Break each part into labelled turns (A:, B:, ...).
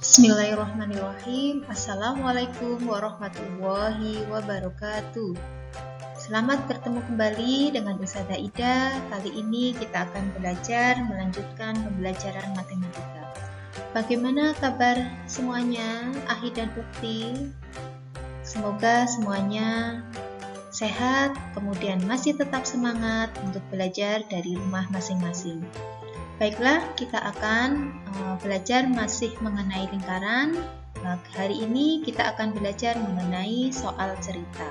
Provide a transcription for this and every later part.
A: Bismillahirrahmanirrahim. Assalamualaikum warahmatullahi wabarakatuh. Selamat bertemu kembali dengan Ustazah Ida. Kali ini kita akan belajar melanjutkan pembelajaran matematika. Bagaimana kabar semuanya, Ahi dan Ukti? Semoga semuanya sehat, kemudian masih tetap semangat untuk belajar dari rumah masing-masing. Baiklah, kita akan belajar masih mengenai lingkaran. Hari ini kita akan belajar mengenai soal cerita.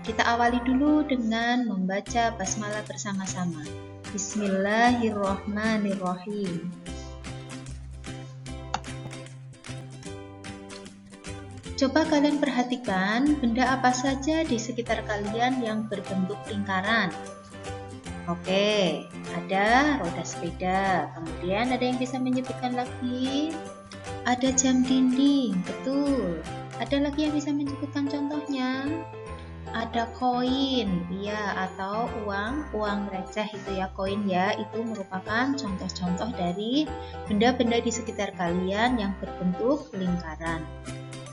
A: Kita awali dulu dengan membaca basmalah bersama-sama. Bismillahirrahmanirrahim. Coba kalian perhatikan benda apa saja di sekitar kalian yang berbentuk lingkaran. Oke, ada roda sepeda, kemudian ada yang bisa menyebutkan lagi, ada jam dinding, betul. Ada lagi yang bisa menyebutkan contohnya, ada koin, ya, atau uang receh itu ya, koin ya, itu merupakan contoh-contoh dari benda-benda di sekitar kalian yang berbentuk lingkaran.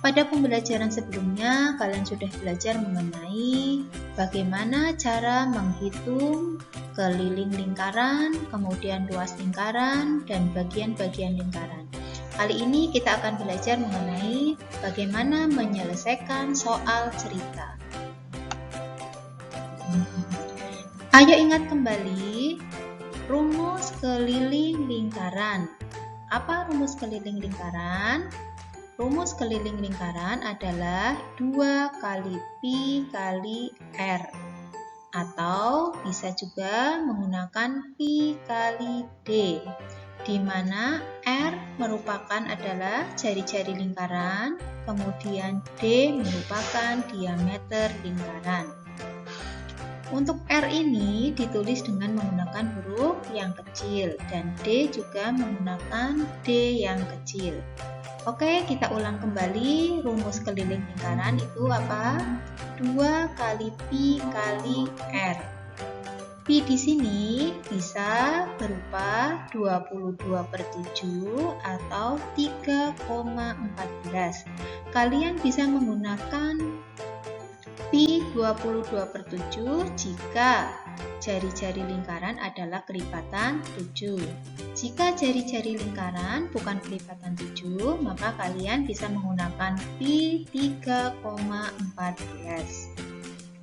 A: Pada pembelajaran sebelumnya, kalian sudah belajar mengenai bagaimana cara menghitung keliling lingkaran, kemudian luas lingkaran, dan bagian-bagian lingkaran. Kali ini kita akan belajar mengenai bagaimana menyelesaikan soal cerita. Ayo ingat kembali rumus keliling lingkaran. Apa rumus keliling lingkaran? Rumus keliling lingkaran adalah 2 kali Pi kali R, atau bisa juga menggunakan Pi kali D, di mana R merupakan adalah jari-jari lingkaran, kemudian D merupakan diameter lingkaran. Untuk R ini ditulis dengan menggunakan huruf yang kecil, dan D juga menggunakan D yang kecil. Oke, kita ulang kembali rumus keliling lingkaran itu apa? 2 kali Pi kali R. Pi di sini bisa berupa 22/7 atau 3,14. Kalian bisa menggunakan Pi 22/7 jika jari-jari lingkaran adalah kelipatan 7. Jika jari-jari lingkaran bukan kelipatan 7, maka kalian bisa menggunakan Pi 3,14.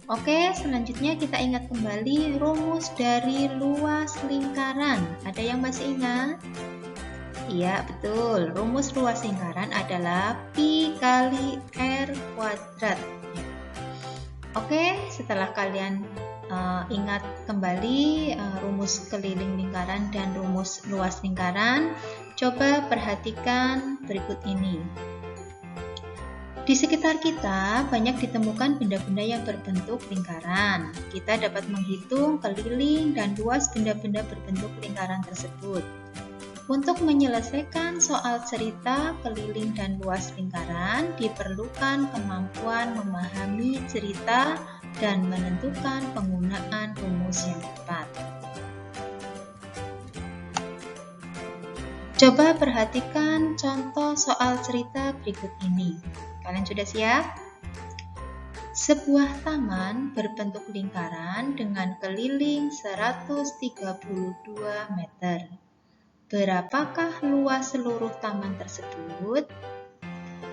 A: Oke, selanjutnya kita ingat kembali rumus dari luas lingkaran. Ada yang masih ingat? Iya, betul. Rumus luas lingkaran adalah Pi kali R kuadrat. Oke, setelah kalian ingat kembali rumus keliling lingkaran dan rumus luas lingkaran, coba perhatikan berikut ini. Di sekitar kita banyak ditemukan benda-benda yang berbentuk lingkaran. Kita dapat menghitung keliling dan luas benda-benda berbentuk lingkaran tersebut. Untuk menyelesaikan soal cerita keliling dan luas lingkaran, diperlukan kemampuan memahami cerita dan menentukan penggunaan rumus yang tepat. Coba perhatikan contoh soal cerita berikut ini. Kalian sudah siap? Sebuah taman berbentuk lingkaran dengan keliling 132 meter. Berapakah luas seluruh taman tersebut?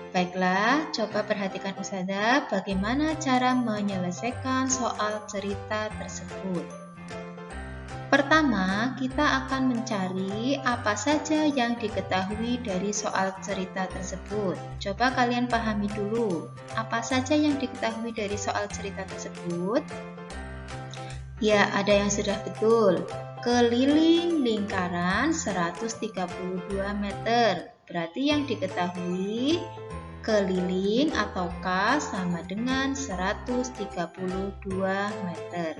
A: Baiklah, coba perhatikan Ustazah bagaimana cara menyelesaikan soal cerita tersebut. Pertama, kita akan mencari apa saja yang diketahui dari soal cerita tersebut. Coba kalian pahami dulu, apa saja yang diketahui dari soal cerita tersebut? Ya, ada yang sudah betul. Keliling lingkaran 132 meter. Berarti yang diketahui keliling atau K sama dengan 132 meter.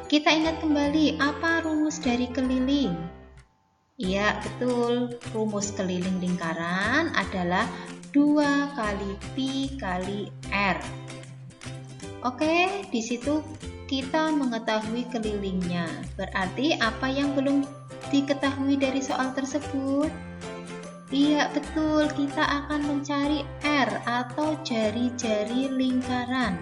A: Kita ingat kembali apa rumus dari keliling? Iya, betul. Rumus keliling lingkaran adalah 2 kali Pi kali R. Oke, di situ kita mengetahui kelilingnya. Berarti apa yang belum diketahui dari soal tersebut? Iya, betul. Kita akan mencari R atau jari-jari lingkaran.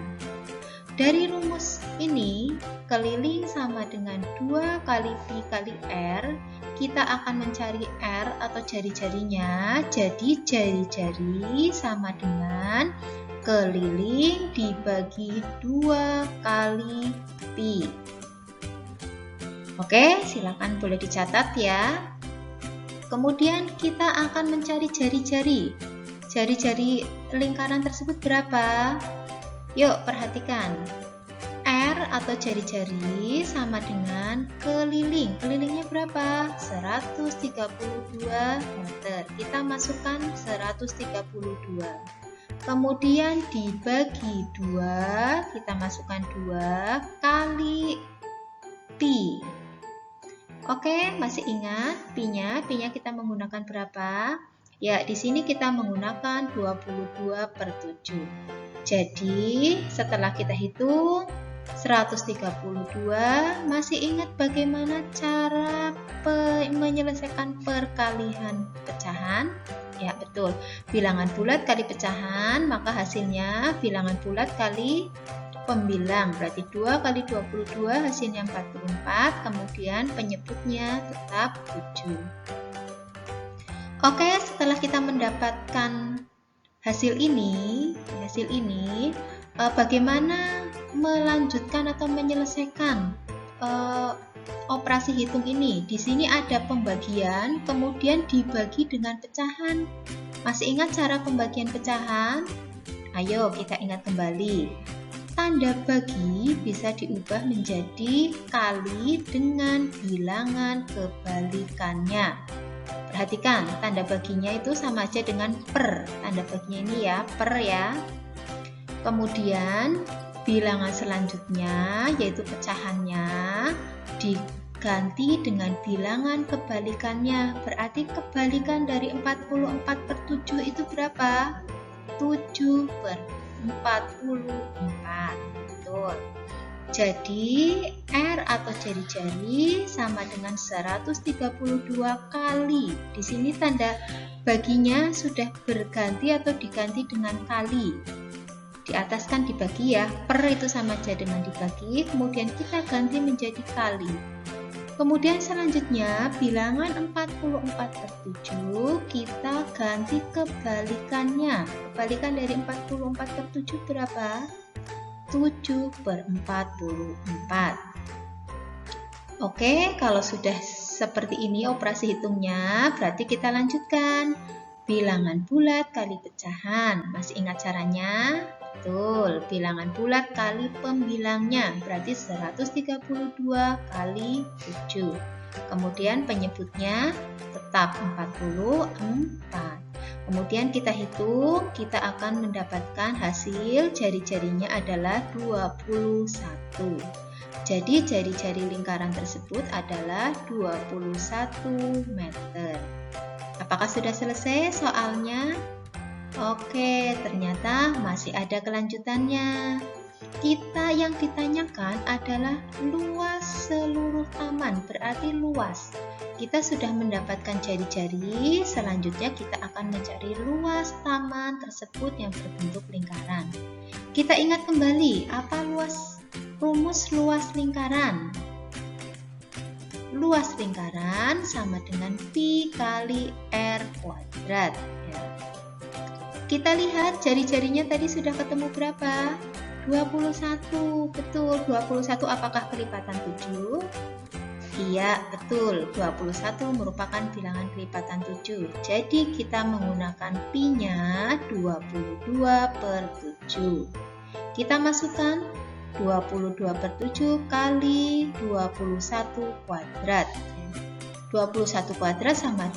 A: Dari rumus ini, keliling sama dengan 2 kali Pi kali R. Kita akan mencari R atau jari-jarinya. Jadi jari-jari sama dengan keliling dibagi 2 kali Pi. Oke, silakan boleh dicatat ya. Kemudian kita akan mencari jari-jari. Jari-jari lingkaran tersebut berapa? Yuk perhatikan. R atau jari-jari sama dengan keliling. Kelilingnya berapa? 132 meter. Kita masukkan 132. Kemudian dibagi 2, kita masukkan 2 kali Pi. Oke, masih ingat Pi-nya? Pi-nya kita menggunakan berapa? Ya, di sini kita menggunakan 22/7. Jadi, setelah kita hitung 132, masih ingat bagaimana cara menyelesaikan perkalian pecahan? Ya, betul. Bilangan bulat kali pecahan, maka hasilnya bilangan bulat kali pembilang. Berarti 2 kali 22 hasilnya 44, kemudian penyebutnya tetap 7. Oke, setelah kita mendapatkan hasil ini, bagaimana melanjutkan atau menyelesaikan operasi hitung ini? Di sini ada pembagian, kemudian dibagi dengan pecahan. Masih ingat cara pembagian pecahan? Ayo kita ingat kembali. Tanda bagi bisa diubah menjadi kali dengan bilangan kebalikannya. Perhatikan, tanda baginya itu sama aja dengan per. Tanda baginya ini ya, per ya. Kemudian bilangan selanjutnya yaitu pecahannya diganti dengan bilangan kebalikannya. Berarti kebalikan dari 44/7 itu berapa? 7/44. Betul. Jadi R atau jari-jari sama dengan 132 kali. Di sini tanda baginya sudah berganti atau diganti dengan kali. Di atas kan dibagi ya, per itu sama aja dengan dibagi, kemudian kita ganti menjadi kali. Kemudian selanjutnya bilangan 44/7 kita ganti kebalikannya. Kebalikan dari 44/7 berapa? 7/44. Oke, kalau sudah seperti ini operasi hitungnya, berarti kita lanjutkan. Bilangan bulat kali pecahan. Masih ingat caranya? Betul, bilangan bulat kali pembilangnya. Berarti 132 kali 7. Kemudian penyebutnya tetap 44. Kemudian kita hitung, kita akan mendapatkan hasil jari-jarinya adalah 21. Jadi jari-jari lingkaran tersebut adalah 21 meter. Apakah sudah selesai soalnya? Oke, ternyata masih ada kelanjutannya. Yang ditanyakan adalah luas seluruh taman, berarti luas. Kita sudah mendapatkan jari-jari, selanjutnya kita akan mencari luas taman tersebut yang berbentuk lingkaran. Kita ingat kembali, apa rumus luas lingkaran? Luas lingkaran sama dengan Pi kali R kuadrat. Ya. Kita lihat jari-jarinya tadi sudah ketemu berapa? 21, betul. 21 apakah kelipatan 7? Iya, betul. 21 merupakan bilangan kelipatan 7. Jadi kita menggunakan Pi-nya 22/7. Kita masukkan 22/7 kali 21 kuadrat. 21 kuadrat sama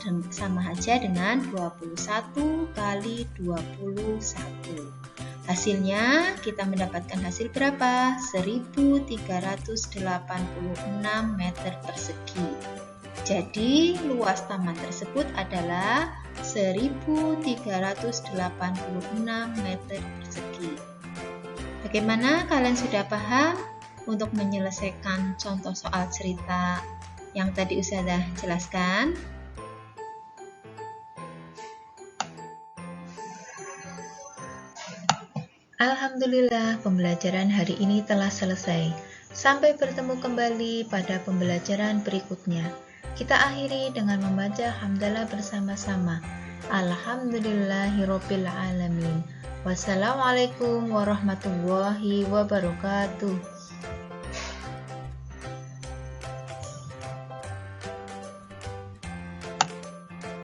A: aja dengan 21 kali 21. Hasilnya kita mendapatkan hasil berapa? 1386 meter persegi. Jadi luas taman tersebut adalah 1386 meter persegi. Bagaimana, kalian sudah paham untuk menyelesaikan contoh soal cerita yang tadi Ustazah jelaskan? Alhamdulillah, pembelajaran hari ini telah selesai. Sampai bertemu kembali pada pembelajaran berikutnya. Kita akhiri dengan membaca hamdalah bersama-sama. Alhamdulillahirabbil alamin. Wassalamualaikum warahmatullahi wabarakatuh.